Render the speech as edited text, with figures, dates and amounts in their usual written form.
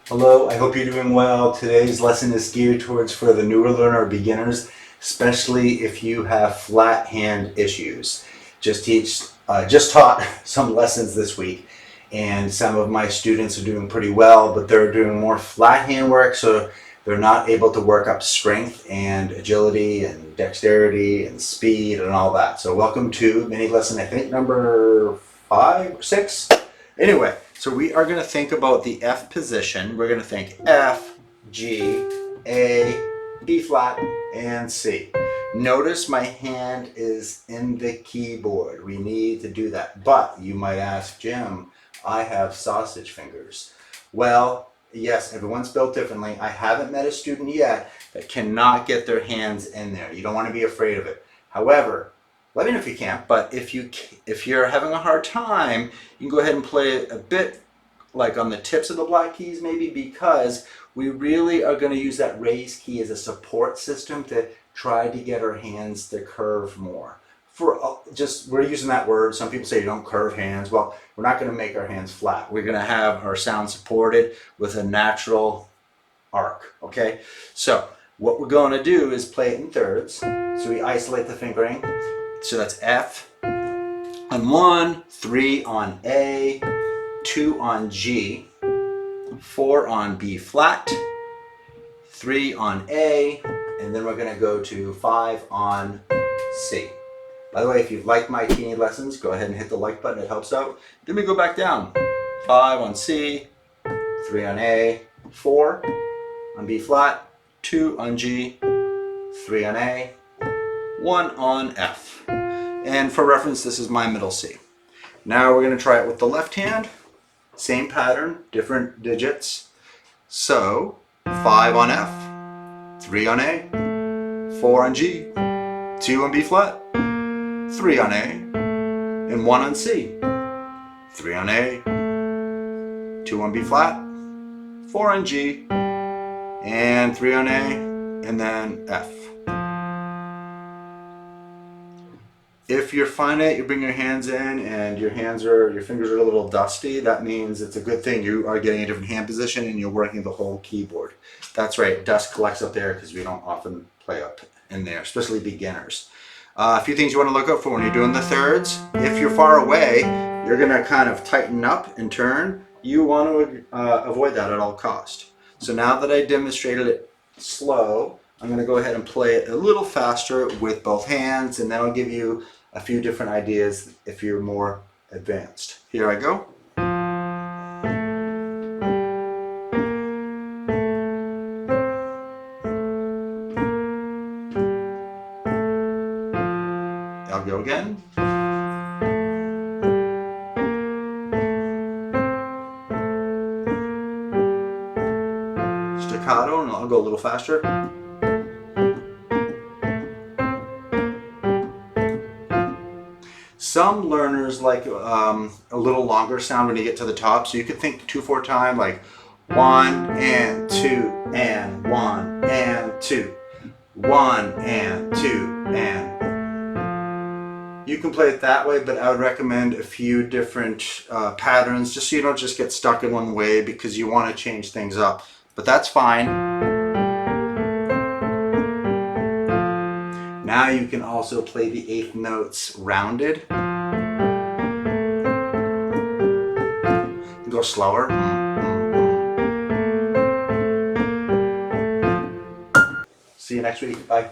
Hello, I hope you're doing well. Today's lesson is geared towards for the newer learner or beginners, especially if you have flat hand issues. Just taught some lessons this week, and some of my students are doing pretty well, but they're doing more flat hand work, so they're not able to work up strength and agility and dexterity and speed and all that. So welcome to mini lesson, I think number 5 or 6. Anyway, so we are going to think about the F position. We're going to think F, G, A, B flat, and C. Notice my hand is in the keyboard. We need to do that. But you might ask, Jim, I have sausage fingers. Well, yes, everyone's built differently. I haven't met a student yet that cannot get their hands in there. You don't want to be afraid of it. However, let me know if you can't, but if you're having a hard time, you can go ahead and play it a bit like on the tips of the black keys maybe, because we really are going to use that raised key as a support system to try to get our hands to curve more. We're using that word. Some people say you don't curve hands. Well, we're not going to make our hands flat. We're going to have our sound supported with a natural arc, okay? So what we're going to do is play it in thirds. So we isolate the fingering. So that's F on 1, 3 on A, 2 on G, 4 on B flat, 3 on A, and then we're going to go to 5 on C. By the way, if you've liked my teeny lessons, go ahead and hit the like button. It helps out. Then we go back down. 5 on C, 3 on A, 4 on B flat, 2 on G, 3 on A, 1 on F. And for reference, this is my middle C. Now we're going to try it with the left hand. Same pattern, different digits. So 5 on F, 3 on A, 4 on G, 2 on B flat, 3 on A, and 1 on C. 3 on A, 2 on B flat, 4 on G, and 3 on A, and then F. If you're finding it, you bring your hands in and your fingers are a little dusty, that means it's a good thing you are getting a different hand position and you're working the whole keyboard. That's right, dust collects up there because we don't often play up in there, especially beginners. A few things you want to look out for when you're doing the thirds. If you're far away, you're going to kind of tighten up and turn. You want to avoid that at all cost. So now that I demonstrated it slow, I'm going to go ahead and play it a little faster with both hands, and then I'll give you a few different ideas if you're more advanced. Here I go. I'll go again. Staccato, and I'll go a little faster. Some learners like a little longer sound when you get to the top, so you could think 2/4 time, like 1 and 2 and 1 and 2, 1 and 2 and. You can play it that way, but I would recommend a few different patterns just so you don't just get stuck in one way, because you want to change things up. But that's fine. Now you can also play the eighth notes rounded. Go slower. See you next week. Bye.